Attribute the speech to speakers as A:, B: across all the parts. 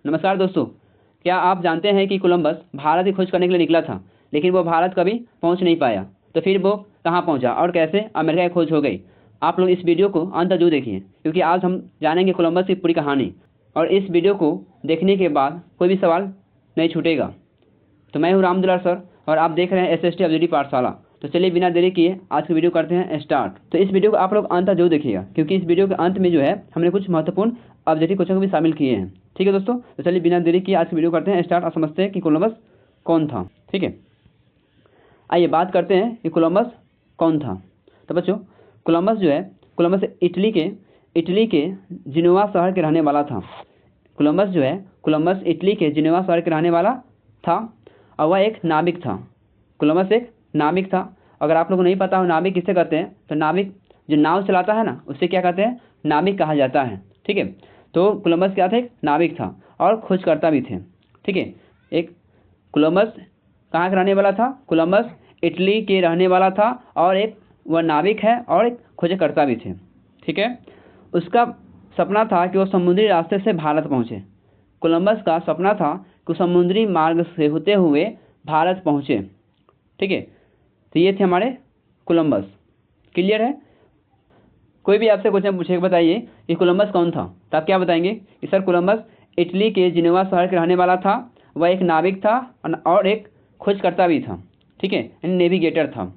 A: नमस्कार दोस्तों, क्या आप जानते हैं कि कोलंबस भारत की खोज करने के लिए निकला था, लेकिन वो भारत कभी पहुंच नहीं पाया। तो फिर वो कहां पहुंचा और कैसे अमेरिका की खोज हो गई। आप लोग इस वीडियो को अंत तक जरूर देखिए, क्योंकि आज हम जानेंगे कोलंबस की पूरी कहानी। और इस वीडियो को देखने के बाद कोई भी सवाल नहीं छूटेगा। तो मैं हूँ रामदुलार सर और आप देख रहे हैं SST ऑब्जेक्टिव पाठशाला। तो चलिए बिना देरी किए आज की वीडियो करते हैं स्टार्ट। तो इस वीडियो को आप लोग अंत तक जरूर देखिएगा, क्योंकि इस वीडियो के अंत में जो है हमने कुछ महत्वपूर्ण ऑब्जेक्टिव क्वेश्चन को भी शामिल किए हैं। ठीक है दोस्तों, तो चलिए बिना देरी किए आज की वीडियो करते हैं स्टार्ट और समझते हैं कि कोलंबस कौन था। ठीक है, आइए बात करते हैं कि कोलंबस कौन था। तो बच्चों, कोलंबस जो है, कोलंबस इटली के जिनोवा शहर के रहने वाला था। कोलंबस जो है, कोलंबस इटली के जिनोवा शहर के रहने वाला था और वह एक नाविक था। कोलंबस एक नाविक था। अगर आप लोगों को नहीं पता हो नाविक किसे कहते हैं, तो नाविक जो नाव चलाता है ना, उसे क्या कहते हैं, नाविक कहा जाता है। ठीक है, तो कोलंबस क्या था, एक नाविक था और खोजकर्ता भी थे। ठीक है, एक कोलंबस कहाँ का रहने वाला था, कोलंबस इटली के रहने वाला था और एक वह नाविक है और एक खोजकर्ता भी थे। ठीक है, उसका सपना था कि वो समुद्री रास्ते से भारत पहुँचे। कोलंबस का सपना था कि समुद्री मार्ग से होते हुए भारत पहुँचे। ठीक है, तो ये थे हमारे कोलंबस। क्लियर है। कोई भी आपसे क्वेश्चन पूछे बताइए कि कोलंबस कौन था, तो आप क्या बताएंगे कि सर कोलंबस इटली के जिनेवा शहर के रहने वाला था, वह एक नाविक था और एक खोजकर्ता भी था। ठीक है, नेविगेटर था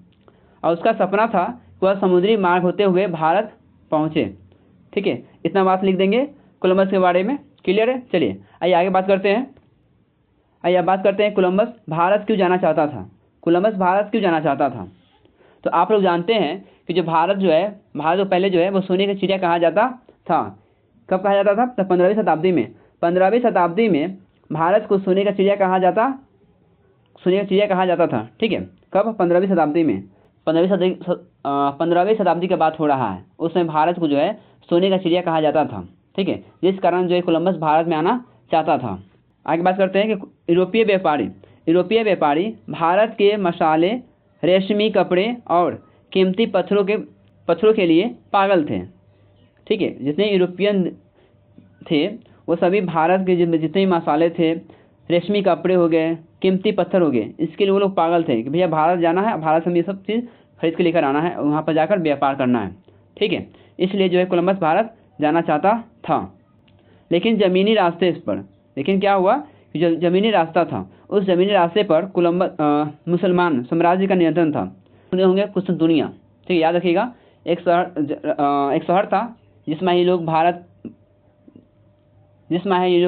A: और उसका सपना था कि वह समुद्री मार्ग होते हुए भारत पहुँचे। ठीक है, इतना बात लिख देंगे कोलंबस के बारे में। क्लियर है। चलिए आइए आगे बात करते हैं। आइए बात करते हैं कोलंबस भारत क्यों जाना चाहता था। कोलंबस भारत क्यों जाना चाहता था। तो आप लोग जानते हैं कि जो भारत जो है, भारत को पहले जो है वो सोने की चिड़िया कहा जाता था। कब कहा जाता था, तो 15वीं शताब्दी में। 15वीं शताब्दी में भारत को सोने का चिड़िया कहा जाता था। ठीक है, कब, 15वीं शताब्दी में। 15वीं शताब्दी की बात हो रहा है। उसमें भारत को जो है सोने का चिड़िया कहा जाता था। ठीक है, जिस कारण जो है कोलंबस भारत में आना चाहता था। आगे बात करते हैं कि यूरोपीय व्यापारी भारत के मसाले, रेशमी कपड़े और कीमती पत्थरों के लिए पागल थे। ठीक है, जितने यूरोपियन थे वो सभी भारत के जितने मसाले थे, रेशमी कपड़े हो गए, कीमती पत्थर हो गए, इसके लिए वो लोग पागल थे कि भैया भारत जाना है, भारत से ये सब चीज़ खरीद के लेकर आना है और वहाँ पर जाकर व्यापार करना है। ठीक है, इसलिए जो है कोलंबस भारत जाना चाहता था। लेकिन ज़मीनी रास्ते पर, लेकिन क्या हुआ कि जो ज़मीनी रास्ता था, उस ज़मीनी रास्ते पर मुसलमान साम्राज्य का नियंत्रण था। सुने होंगे कुस्तुनतुनिया। ठीक है, याद रखिएगा, एक शहर था जिसमें ये लोग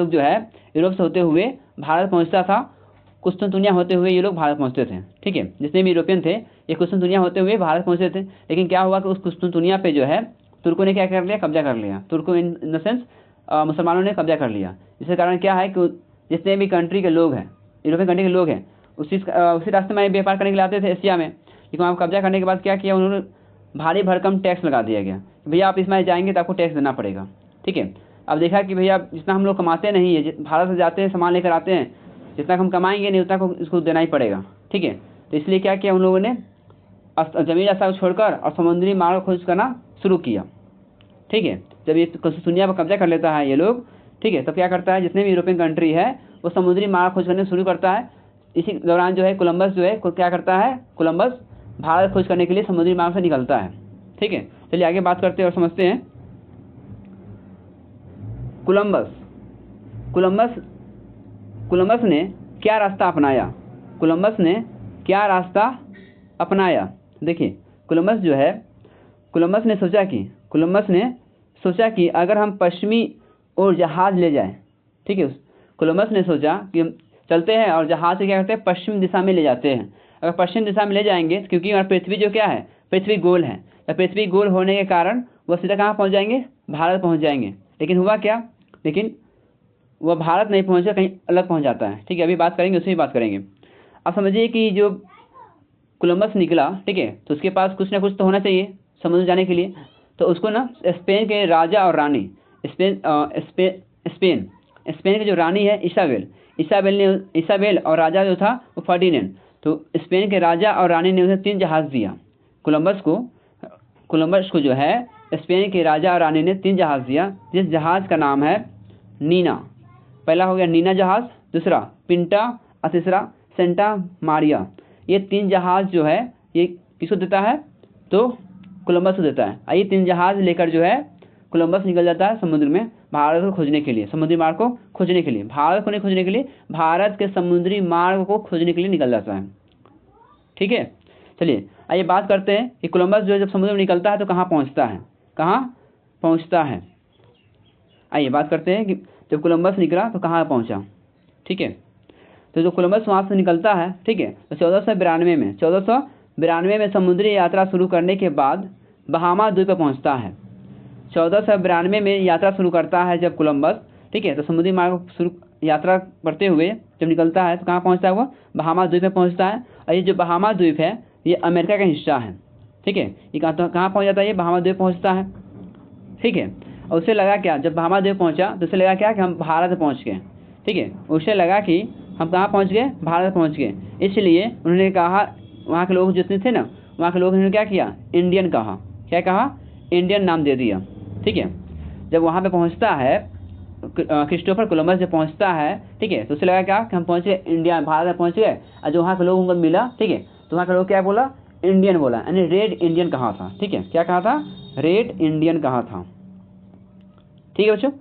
A: जो है यूरोप से होते हुए भारत पहुंचता था। कुस्तुनतुनिया होते हुए ये लोग भारत पहुंचते थे। ठीक है, जितने भी यूरोपियन थे ये कुस्तुनतुनिया होते हुए भारत पहुंचते थे। लेकिन क्या हुआ कि उस कुस्तुनतुनिया पे जो है तुर्कों ने क्या कर लिया, कब्जा कर लिया। तुर्कों इन द सेंस मुसलमानों ने कब्जा कर लिया। इसके कारण क्या है कि जितने भी कंट्री के लोग हैं, यूरोपियन कंट्री के लोग हैं, उसी रास्ते में व्यापार करने के लिए आते थे एशिया में। लेकिन वहाँ कब्जा करने के बाद क्या किया उन्होंने, भारी भरकम टैक्स लगा दिया गया। भैया आप इसमें जाएंगे तो आपको टैक्स देना पड़ेगा। ठीक है, अब देखा कि भैया जितना हम लोग कमाते नहीं है, भारत से जाते हैं सामान लेकर आते हैं, जितना हम कमाएंगे नहीं उतना को इसको देना ही पड़ेगा। ठीक है, तो इसलिए क्या किया उन लोगों ने, जमीन रास्ता को छोड़कर और समुद्री मार्ग खोज करना शुरू किया। ठीक है, जब ये दुनिया पर कब्जा कर लेता है ये लोग, ठीक है, तो क्या करता है, जितने भी यूरोपियन कंट्री है वो समुद्री मार्ग खोज करने शुरू करता है। इसी दौरान जो है कोलंबस जो है क्या करता है, कोलंबस भारत खोज करने के लिए समुद्री मार्ग से निकलता है। ठीक है, चलिए आगे बात करते हैं और समझते हैं। कोलंबस ने क्या रास्ता अपनाया। देखिए कोलंबस ने सोचा कि अगर हम पश्चिमी ओर जहाज ले जाएं। ठीक है, कोलंबस ने सोचा कि हम चलते हैं और जहाज से क्या करते हैं, पश्चिम दिशा में ले जाते हैं। अगर पश्चिम दिशा में ले जाएंगे, क्योंकि हमारी पृथ्वी जो क्या है, पृथ्वी गोल है, तो पृथ्वी गोल होने के कारण वह सीधा कहाँ पहुँच जाएंगे, भारत पहुँच जाएंगे। लेकिन हुआ क्या, लेकिन वह भारत नहीं पहुँचा, कहीं अलग पहुँच जाता है। ठीक है, अभी बात करेंगे, उसी बात करेंगे। अब समझिए कि जो कोलंबस निकला, ठीक है, तो उसके पास कुछ ना कुछ तो होना चाहिए समुद्र जाने के लिए। तो उसको ना स्पेन के राजा और रानी, स्पेन की जो रानी है इसाबेल और राजा जो था वो फर्डिनेंड। तो स्पेन के राजा और रानी ने उसे 3 जहाज़ दिया। कोलंबस को जो है स्पेन के राजा और रानी ने 3 जहाज़ दिया, जिस जहाज़ का नाम है नीना। पहला हो गया नीना जहाज़, दूसरा पिंटा और तीसरा सेंटा मारिया। ये 3 जहाज़ जो है ये किसको देता है, तो कोलंबस को देता है। और ये 3 जहाज़ लेकर जो है कोलंबस निकल जाता है समुद्र में भारत को खोजने के लिए, समुद्री मार्ग को खोजने के लिए, भारत को नहीं खोजने के लिए, भारत के समुद्री मार्ग को खोजने के लिए निकल जाता है। ठीक है, चलिए आइए बात करते हैं कि कोलंबस जो है जब समुद्र में निकलता है तो कहाँ पहुँचता है, कहाँ पहुँचता है। आइए बात करते हैं कि जब कोलंबस निकला तो कहाँ पहुँचा। ठीक है, तो जो कोलंबस वहाँ से निकलता है, ठीक है, तो 1492 में समुद्री यात्रा शुरू करने के बाद बहामा द्वीप पर पहुँचता है। 1492 में यात्रा शुरू करता है जब कोलंबस, ठीक है, तो समुद्री मार्ग शुरू यात्रा करते हुए जब निकलता है तो कहाँ पहुँचता है, वो बहामा द्वीप पर पहुँचता है। और ये जो बहामा द्वीप है ये अमेरिका का हिस्सा है। ठीक है, ये कहाँ पहुँच जाता है, ये बहामा द्वीप पहुँचता है। ठीक है, और उसे लगा क्या, जब बहामा द्वीप पहुँचा तो उसे लगा क्या कि हम भारत पहुँच गए। ठीक है, उसे लगा कि हम कहाँ पहुँच गए, भारत पहुँच गए। इसलिए उन्होंने कहा, वहाँ के लोग जितने थे ना, वहाँ के लोगों ने क्या किया, इंडियन कहा, क्या कहा, इंडियन नाम दे दिया। ठीक है, जब वहाँ पे पहुँचता है क्रिस्टोफर कोलंबस जब पहुँचता है, ठीक है, तो उसे लगा क्या कि हम पहुँच गए इंडिया, भारत में पहुँच गए। और जो वहाँ के लोगों को मिला, ठीक है, तो वहाँ के लोग क्या बोला, इंडियन बोला, यानी रेड इंडियन कहा था। ठीक है, क्या कहा था, रेड इंडियन कहा था। ठीक है बच्चों,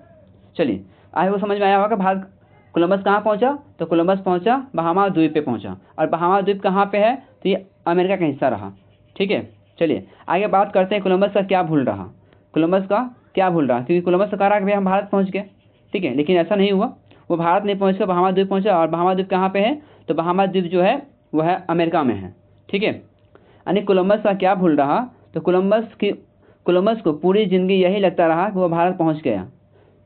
A: चलिए आगे वो समझ में आया होगा कि भारत कोलंबस कहाँ पहुँचा, तो कोलंबस पहुँचा बहामा द्वीप पे पहुँचा। और बहामा द्वीप कहाँ पे है, तो ये अमेरिका का हिस्सा रहा। ठीक है, चलिए आगे बात करते हैं कोलंबस का क्या भूल रहा, कोलंबस का क्या भूल रहा, क्योंकि कोलंबस तो कह रहा कि भाई हम भारत पहुँच गए। ठीक है, लेकिन ऐसा नहीं हुआ, वो भारत नहीं पहुँच कर बहामा द्वीप पहुँचा। और बहामा द्वीप कहाँ पे है, तो बहामा द्वीप जो है वो है अमेरिका में है। ठीक है, यानी कोलंबस का क्या भूल रहा, तो कोलंबस को पूरी ज़िंदगी यही लगता रहा कि वो भारत पहुँच गया।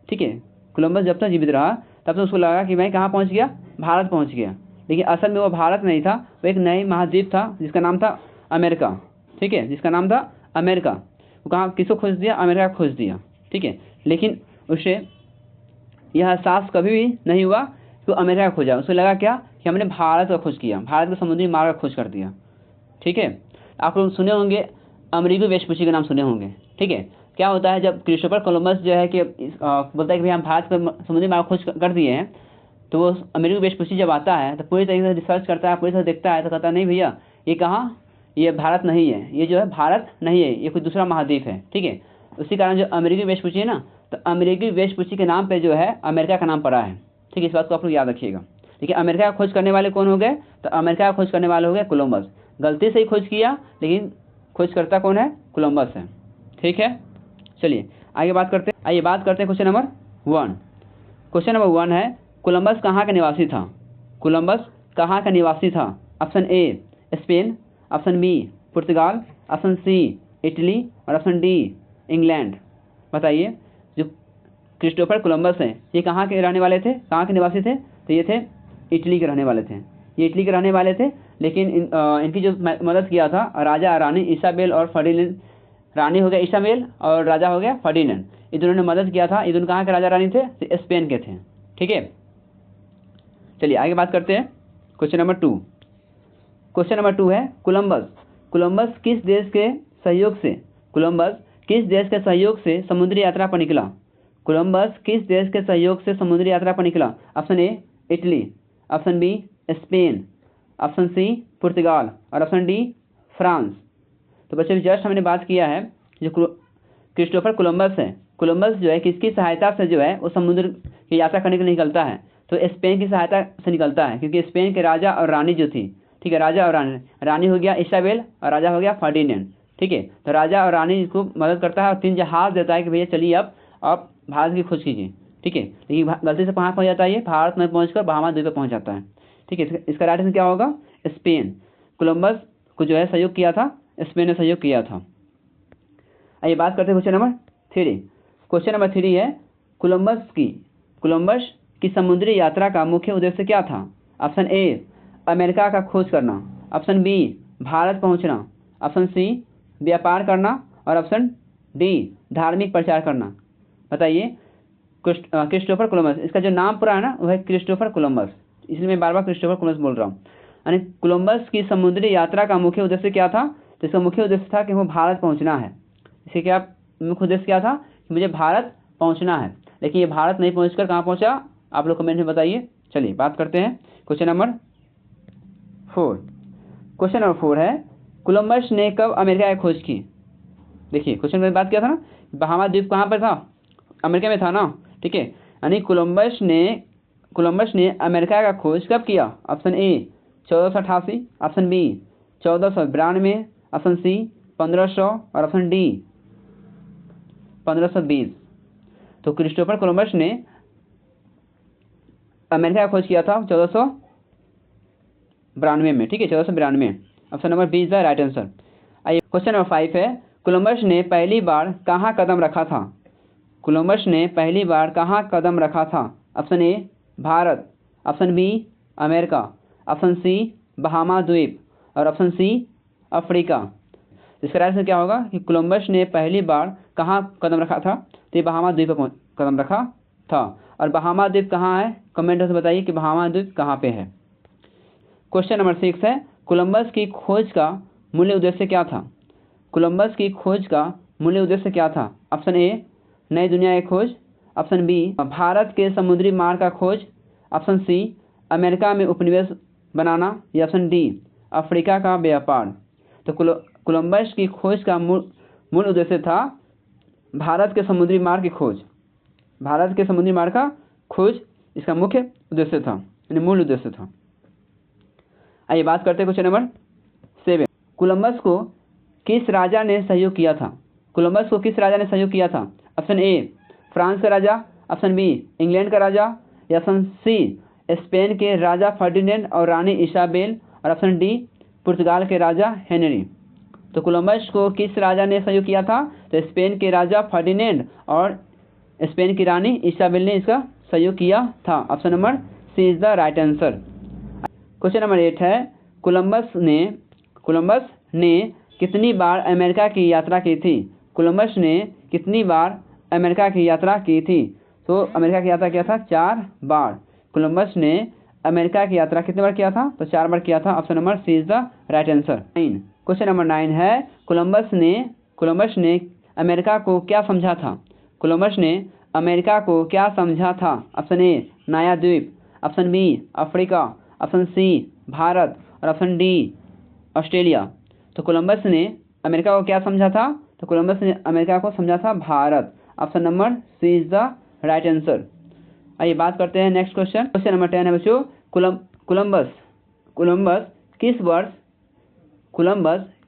A: ठीक है, कोलंबस जब तक जीवित रहा तब तक उसको लगा कि मैं कहाँ पहुँच गया, भारत पहुँच गया। लेकिन असल में वो भारत नहीं था, वो एक नई महाद्वीप था जिसका नाम था अमेरिका। ठीक है, जिसका नाम था अमेरिका। वो कहाँ किसको खोज दिया, अमेरिका खोज दिया। ठीक है, लेकिन उसे यह एहसास कभी भी नहीं हुआ कि वो अमेरिका खोजा। उसे लगा क्या कि हमने भारत का खोज किया, भारत के समुद्री मार्ग का खोज कर दिया। ठीक है, आप लोग सुने होंगे अमेरिकी वेस्पुची का नाम सुने होंगे। ठीक है, क्या होता है जब क्रिस्टोफर कोलंबस जो है कि बोलता है कि भाई हम भारत पर समुद्री मार्ग खोज कर दिए हैं, तो वो अमेरिकी वेस्पुची जब आता है तो पूरी तरीके से रिसर्च करता है, पूरी तरह देखता है, तो कहता है नहीं भैया ये कहाँ, ये भारत नहीं है, ये जो है भारत नहीं है, ये कोई दूसरा महाद्वीप है। ठीक है, उसी कारण जो अमेरिकी वेस्पुची है ना, तो अमेरिकी वेस्पुची के नाम पर जो है अमेरिका का नाम पड़ा है। ठीक है, इस बात को आप लोग याद रखिएगा। देखिए अमेरिका का खोज करने वाले कौन हो गए, तो अमेरिका का खोज करने वाले हो गए कोलंबस। गलती से ही खोज किया, लेकिन खोजकर्ता कौन है, कोलंबस है। ठीक है, चलिए आगे बात करते हैं। आइए बात करते हैं क्वेश्चन नंबर 1। क्वेश्चन नंबर 1 है कोलंबस कहाँ का निवासी था, कोलंबस कहाँ का निवासी था। Option A Spain, option B पुर्तगाल, ऑप्शन सी इटली और ऑप्शन डी इंग्लैंड। बताइए जो क्रिस्टोफर कोलंबस है ये कहाँ के रहने वाले थे, कहाँ के निवासी थे, तो ये थे इटली के रहने वाले थे। ये इटली के रहने वाले थे, लेकिन इनकी जो मदद किया था राजा और रानी इसाबेल और फर्डिनेंड, रानी हो गया इसाबेल और राजा हो गया फर्डिनेंड, ये दोनों ने मदद किया था। ये दोनों कहाँ के राजा रानी थे, तो स्पेन के थे। ठीक है, चलिए आगे बात करते हैं क्वेश्चन नंबर 2। क्वेश्चन नंबर 2 है कोलंबस किस देश के सहयोग से, कोलंबस किस देश के सहयोग से समुद्री यात्रा पर निकला, कोलंबस किस देश के सहयोग से समुद्री यात्रा पर निकला। Option A Italy, option B Spain, option C पुर्तगाल और ऑप्शन डी फ्रांस। तो बच्चों जस्ट हमने बात किया है जो क्रिस्टोफर कोलंबस है, कोलंबस जो है किसकी सहायता से जो है वो समुद्र की यात्रा करने के लिए निकलता है, तो स्पेन की सहायता से निकलता है, क्योंकि स्पेन के राजा और रानी जो थी, ठीक है, राजा और रानी हो गया इसाबेल और राजा हो गया फर्डिनेंड। ठीक है, तो राजा और रानी को मदद करता है और 3 जहाज देता है कि भैया चलिए अब आप भारत की खोज कीजिए। ठीक है, लेकिन गलती से कहाँ पहुँच जाता है, ये भारत में पहुँच कर बहामा द्वीप पर पहुँच जाता है। ठीक है, इसका राइट आंसर क्या होगा, स्पेन। कोलंबस को जो है सहयोग किया था, स्पेन ने सहयोग किया था। आइए बात करते हैं क्वेश्चन नंबर 3। क्वेश्चन नंबर 3 है कोलंबस की समुद्री यात्रा का मुख्य उद्देश्य क्या था। ऑप्शन ए अमेरिका का खोज करना, ऑप्शन बी भारत पहुंचना, ऑप्शन सी व्यापार करना और ऑप्शन डी धार्मिक प्रचार करना। बताइए क्रिस्टोफर कोलंबस, इसका जो नाम पूरा है ना वो है क्रिस्टोफर कोलंबस, इसलिए मैं बार बार क्रिस्टोफर कोलंबस बोल रहा हूँ। यानी कोलंबस की समुद्री यात्रा का मुख्य उद्देश्य क्या था, तो इसका मुख्य उद्देश्य था कि वो भारत पहुंचना है। इसे क्या मुख्य उद्देश्य क्या था कि मुझे भारत पहुंचना है, लेकिन ये भारत नहीं पहुंचकर कहाँ पहुंचा, आप लोग कमेंट में बताइए। चलिए बात करते हैं क्वेश्चन नंबर 4। क्वेश्चन नंबर 4 है, कोलंबस ने कब अमेरिका की खोज की? देखिए क्वेश्चन में बात किया था ना, बहामा द्वीप कहाँ पर था? अमेरिका में था ना, ठीक है। यानी कोलंबस ने अमेरिका का खोज कब किया? Option A 1488, option B 1492, option C 1500 और ऑप्शन डी 1520। तो क्रिस्टोफर कोलंबस ने अमेरिका का खोज किया था 1492 में, ठीक है, 1492। Option number B is the right answer. आइए क्वेश्चन नंबर 5 है, कोलंबस ने पहली बार कहाँ कदम रखा था? कोलंबस ने पहली बार कहाँ कदम रखा था? Option A Bharat, option B America, option C Bahama द्वीप और ऑप्शन सी अफ्रीका। इसका राइट आंसर क्या होगा कि कोलंबस ने पहली बार कहाँ कदम रखा था? तो ये बहामा द्वीप पर कदम रखा था। और बहामा द्वीप कहाँ है? कमेंट से बताइए कि बहामा द्वीप कहाँ पे है। क्वेश्चन नंबर 6 है, कोलंबस की खोज का मूल्य उद्देश्य क्या था? कोलंबस की खोज का मूल्य उद्देश्य क्या था? ऑप्शन ए नई दुनिया की खोज, ऑप्शन बी भारत के समुद्री मार्ग का खोज, ऑप्शन सी अमेरिका में उपनिवेश बनाना या ऑप्शन डी अफ्रीका का व्यापार। तो कोलंबस की खोज का मूल उद्देश्य था भारत के समुद्री मार्ग की खोज। भारत के समुद्री मार्ग का खोज इसका मुख्य उद्देश्य था, यानी मूल उद्देश्य था। आइए बात करते हैं क्वेश्चन नंबर 7। कोलंबस को किस राजा ने सहयोग किया था? कोलंबस को किस राजा ने सहयोग किया था? ऑप्शन ए फ्रांस का राजा, ऑप्शन बी इंग्लैंड का राजा या ऑप्शन सी स्पेन के राजा फर्डिनेंड और रानी इसाबेल और ऑप्शन डी पुर्तगाल के राजा हेनरी। तो कोलंबस को किस राजा ने सहयोग किया था? तो स्पेन के राजा फर्डिनेंड और स्पेन की रानी इसाबेल ने इसका सहयोग किया था। Option number C is the right answer. Question number 8 है, कोलंबस ने कितनी बार अमेरिका की यात्रा की थी? कोलंबस ने कितनी बार अमेरिका की यात्रा की थी? तो अमेरिका की यात्रा किया था 4 बार। कोलंबस ने अमेरिका की यात्रा कितनी बार किया था? तो 4 बार किया था। Option number C is the right answer. Question number 9 है, कोलंबस ने अमेरिका को क्या समझा था? कोलंबस ने अमेरिका को क्या समझा था? ऑप्शन ए नया द्वीप, option B Africa, option C Bharat और ऑप्शन डी ऑस्ट्रेलिया। तो कोलंबस ने अमेरिका को क्या समझा था? तो कोलंबस ने अमेरिका को समझा था Bharat. Option number C is the right answer. आइए बात करते हैं नेक्स्ट क्वेश्चन। क्वेश्चन नंबर 10 है बच्चों, कोलंबस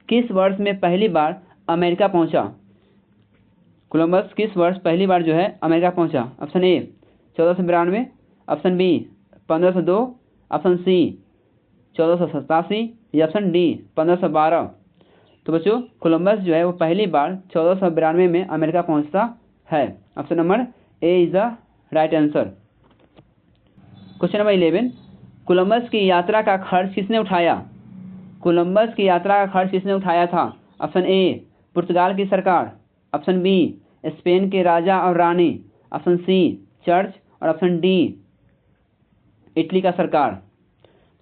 A: किस वर्ष में पहली बार अमेरिका पहुंचा? कोलंबस किस वर्ष पहली बार जो है अमेरिका पहुंचा? Option A 1492, option B 1502, option C 1487 या ऑप्शन डी 1512। तो बच्चों कोलंबस जो है वो पहली बार 1492 में अमेरिका पहुंचता है। Option number A is the right answer. Question number 11, Columbus की यात्रा का खर्च किसने उठाया? कोलंबस की यात्रा का खर्च किसने उठाया था? ऑप्शन ए पुर्तगाल की सरकार, ऑप्शन बी स्पेन के राजा और रानी, ऑप्शन सी चर्च और ऑप्शन डी इटली का सरकार।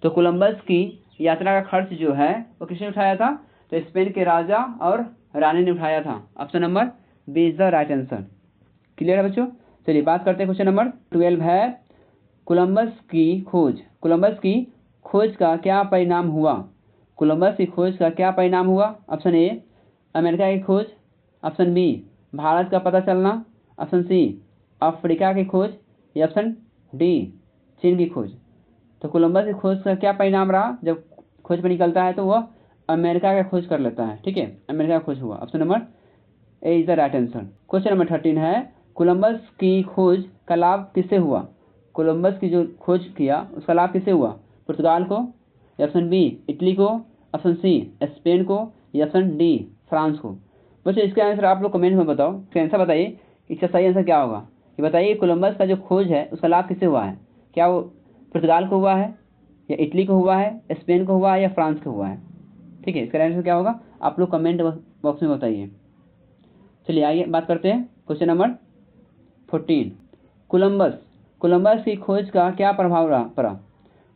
A: तो कोलंबस की यात्रा का खर्च जो है वो किसने उठाया था? तो स्पेन के राजा और रानी ने उठाया था। Option number B is the right answer. Clear है बच्चों? चलिए बात करते हैं क्वेश्चन नंबर 12 है, कोलंबस की खोज का क्या परिणाम हुआ? कोलंबस की खोज का क्या परिणाम हुआ? ऑप्शन ए अमेरिका की खोज, ऑप्शन बी भारत का पता चलना, ऑप्शन सी अफ्रीका की खोज या ऑप्शन डी चीन की खोज। तो कोलंबस की खोज का क्या परिणाम रहा? जब खोज पर निकलता है तो वह अमेरिका का खोज कर लेता है, ठीक है, अमेरिका का खोज हुआ। Option number A is the right answer. Question number 13 है, कोलंबस की खोज का लाभ किससे हुआ? कोलंबस की जो खोज किया उसका लाभ किससे हुआ? पुर्तगाल को या ऑप्शन बी इटली को, ऑप्शन सी स्पेन को या ऑप्शन डी फ्रांस को। बच्चों इसका आंसर आप लोग कमेंट में बताओ, इसका आंसर बताइए, इसका सही आंसर क्या होगा? ये बताइए कोलंबस का जो खोज है उसका लाभ किससे हुआ है? क्या वो पुर्तगाल को हुआ है या इटली को हुआ है, स्पेन को हुआ है या फ्रांस को हुआ है? ठीक है, इसका आंसर क्या होगा आप लोग कमेंट बॉक्स में बताइए। चलिए आइए बात करते हैं क्वेश्चन नंबर 14, कोलंबस की खोज का क्या प्रभाव पड़ा?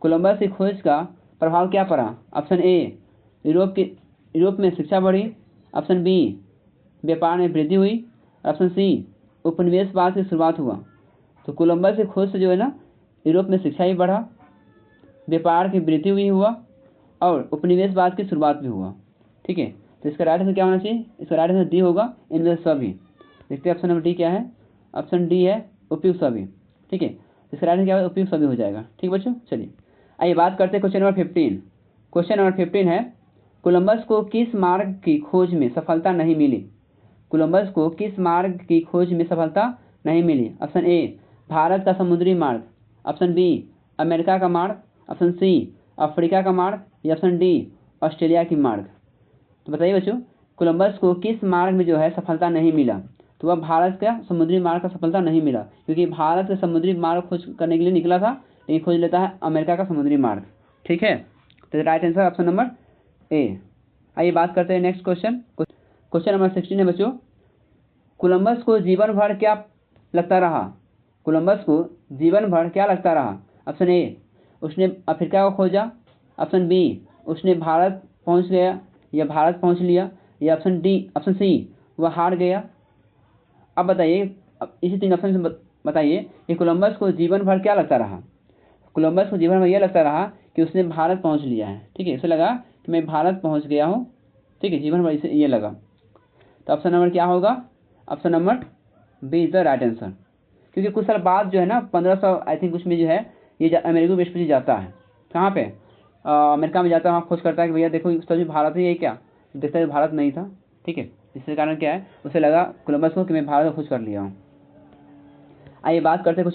A: कोलंबस की खोज का प्रभाव क्या पड़ा? ऑप्शन ए यूरोप में शिक्षा बढ़ी, ऑप्शन बी व्यापार में वृद्धि हुई, ऑप्शन सी उपनिवेशवाद की शुरुआत हुआ। तो कोलंबस की खोज से जो है ना यूरोप में शिक्षा भी बढ़ा, व्यापार की वृद्धि भी हुआ और उपनिवेशवाद की शुरुआत भी हुआ। ठीक है, तो इसका राइट आंसर क्या होना चाहिए? इसका राइट आंसर डी होगा, इनमें से सभी। देखते हैं ऑप्शन नंबर डी क्या है। ऑप्शन डी है उपयुक्त सभी। ठीक है, इसका राइट आंसर क्या होगा? उपयुक्त सभी हो जाएगा। ठीक बच्चों, चलिए आइए बात करते हैं क्वेश्चन नंबर 15। क्वेश्चन नंबर 15 है, कोलंबस को किस मार्ग की खोज में सफलता नहीं मिली? कोलंबस को किस मार्ग की खोज में सफलता नहीं मिली? ऑप्शन ए भारत का समुद्री मार्ग, ऑप्शन बी अमेरिका का मार्ग, ऑप्शन सी अफ्रीका का मार्ग, या ऑप्शन डी ऑस्ट्रेलिया की मार्ग। तो बताइए बच्चों, कोलंबस को किस मार्ग में जो है सफलता नहीं मिला? तो वह भारत का समुद्री मार्ग का सफलता नहीं मिला, क्योंकि भारत का समुद्री मार्ग खोज करने के लिए निकला था, लेकिन खोज लेता है अमेरिका का समुद्री मार्ग। ठीक है, तो right answer option number A. आइए बात करते हैं नेक्स्ट क्वेश्चन। क्वेश्चन नंबर 16 है बच्चों, कोलंबस को जीवन भर क्या लगता रहा? कोलंबस को जीवन भर क्या लगता रहा? ऑप्शन ए उसने अफ्रीका को खोजा, ऑप्शन बी उसने भारत पहुंच गया या भारत पहुंच लिया, या ऑप्शन सी वह हार गया। अब बताइए, अब इसी 3 ऑप्शन से बताइए कि कोलंबस को जीवन भर क्या लगता रहा? कोलंबस को जीवन भर यह लगता रहा कि उसने भारत पहुंच लिया है। ठीक है, इसे लगा कि मैं भारत पहुंच गया हूँ। ठीक है, जीवन भर इसे ये लगा। तो ऑप्शन नंबर क्या होगा? Option number B is the right answer. क्योंकि कुछ साल बाद जो है ना 1500 आई थिंक कुछ में जो है ये अमेरिका विश्व जाता है। कहाँ पे? अमेरिका में जाता है, वहाँ खोज करता है कि भैया देखो सभी भारत ही है क्या? देखता है भारत नहीं था। ठीक है, इसके कारण क्या है, उसे लगा कोलंबस को कि मैं भारत को खोज कर लिया हूँ। आइए बात करते हैं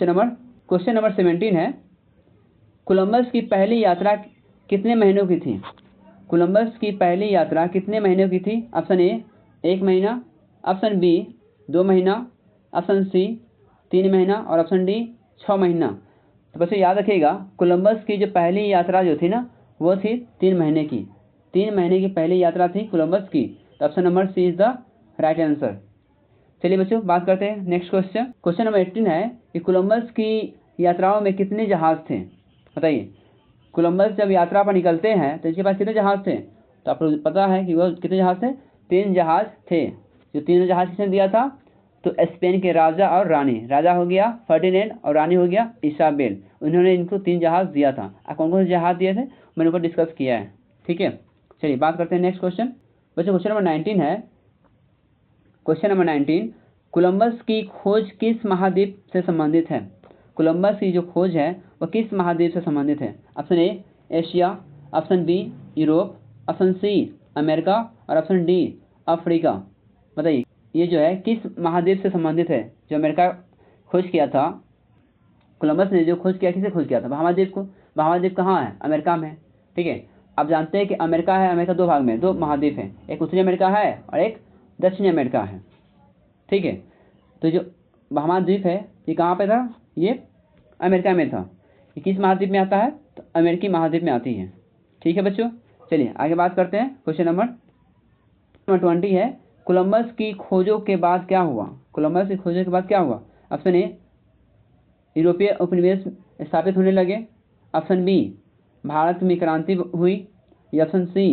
A: क्वेश्चन नंबर 17 है, कोलंबस की पहली यात्रा कितने महीनों की थी? कोलंबस की पहली यात्रा कितने महीनों की थी? ऑप्शन ए 1 महीना, ऑप्शन बी 2 महीना, ऑप्शन सी 3 महीना, और ऑप्शन डी 6 महीना। तो बच्चों याद रखिएगा, कोलंबस की जो पहली यात्रा जो थी ना वो थी 3 महीने की। 3 महीने की पहली यात्रा थी कोलंबस की। तो option number C is the right answer. चलिए बच्चों बात करते हैं नेक्स्ट क्वेश्चन। क्वेश्चन नंबर 18 है कि कोलंबस की यात्राओं में कितने जहाज थे? बताइए, कोलंबस जब यात्रा पर निकलते हैं तो इसके पास कितने जहाज थे? तो आपको पता है कि वो कितने जहाज थे? 3 जहाज थे। जो 3 जहाज किसने दिया था? तो स्पेन के राजा और रानी, राजा हो गया फर्डिनेंड और रानी हो गया इसाबेल, उन्होंने इनको 3 जहाज दिया था। आप कौन कौन से जहाज दिए थे मैंने ऊपर डिस्कस किया है। ठीक है, चलिए बात करते हैं नेक्स्ट क्वेश्चन। बच्चों क्वेश्चन नंबर 19 है। क्वेश्चन नंबर 19, कोलंबस की खोज किस महाद्वीप से संबंधित है? कोलंबस की जो खोज है वह किस महाद्वीप से संबंधित है? Option A Asia, option B Europe, option C America, और ऑप्शन डी अफ्रीका। बताइए ये जो है किस महाद्वीप से संबंधित है? जो अमेरिका खोज किया था, कोलंबस ने जो खोज किया किसे खोज किया था? महाद्वीप को। महाद्वीप कहाँ है? अमेरिका में। ठीक है, आप जानते हैं कि अमेरिका है, अमेरिका 2 भाग में 2 महाद्वीप हैं, एक उत्तरी अमेरिका है और एक दक्षिणी अमेरिका है। ठीक है, तो जो महाद्वीप है ये कहाँ पे था? ये अमेरिका में था। ये किस महाद्वीप में आता है? तो अमेरिकी महाद्वीप में आती है। ठीक है बच्चों, चलिए आगे बात करते हैं। क्वेश्चन नंबर 20 है, कोलंबस की खोजों के बाद क्या हुआ? कोलंबस की खोजों के बाद क्या हुआ? ऑप्शन ए यूरोपीय उपनिवेश स्थापित होने लगे, ऑप्शन बी भारत में क्रांति हुई, या ऑप्शन सी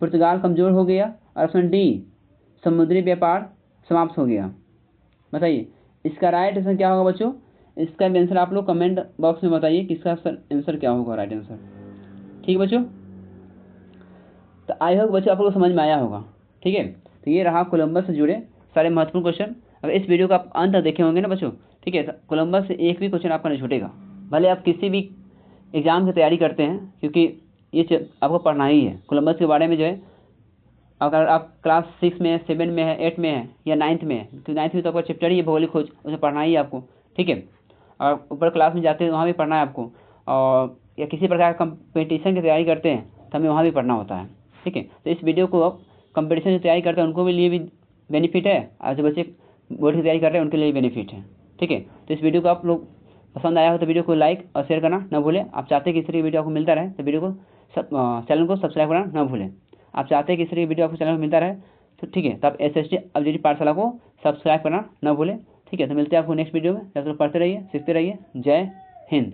A: पुर्तगाल कमज़ोर हो गया, और ऑप्शन डी समुद्री व्यापार समाप्त हो गया। बताइए इसका राइट आंसर क्या होगा बच्चों? इसका भी आंसर आप लोग कमेंट बॉक्स में बताइए कि इसका आंसर क्या होगा राइट आंसर। ठीक है बच्चों, तो आई होप बच्चों आप लोग समझ में आया होगा। ठीक है, तो ये रहा कोलंबस से जुड़े सारे महत्वपूर्ण क्वेश्चन। अगर इस वीडियो का आप अंत तक देखे होंगे ना बच्चों, ठीक है, तो कोलंबस से एक भी क्वेश्चन आपका नहीं छूटेगा, भले आप किसी भी एग्जाम की तैयारी करते हैं, क्योंकि ये आपको पढ़ना ही है। कोलंबस के बारे में जो है अगर आप क्लास 6 में है, 7 में है, 8 में है या 9th में है, तो 9th में तो आपका चैप्टर ही है भौगोलिक खोज, उसे पढ़ना ही है आपको। ठीक है, और ऊपर क्लास में जाते हैं वहाँ भी पढ़ना है आपको, और या किसी प्रकार का कंपटीशन की तैयारी करते हैं तो हमें वहाँ भी पढ़ना होता है। ठीक है, तो इस वीडियो को आप कंपटीशन की तैयारी करते हैं उनको भी लिए भी बेनिफिट है, और जो बच्चे बोर्ड की तैयारी कर रहे हैं उनके लिए भी बेनिफिट है। ठीक है, तो इस वीडियो को आप लोग पसंद आया हो तो वीडियो को लाइक और शेयर करना ना भूलें। आप चाहते हैं कि इस तरह की वीडियो आपको मिलता रहे तो वीडियो को चैनल को सब्सक्राइब करना ना भूलें। आप चाहते हैं कि इस तरह की वीडियो आपको चैनल में मिलता रहे तो ठीक है, तो आप SST अपडेटेड पाठशाला को सब्सक्राइब करना ना भूलें। ठीक है, तो मिलते हैं आपको नेक्स्ट वीडियो में। जब तक पढ़ते रहिए, सीखते रहिए। जय हिंद।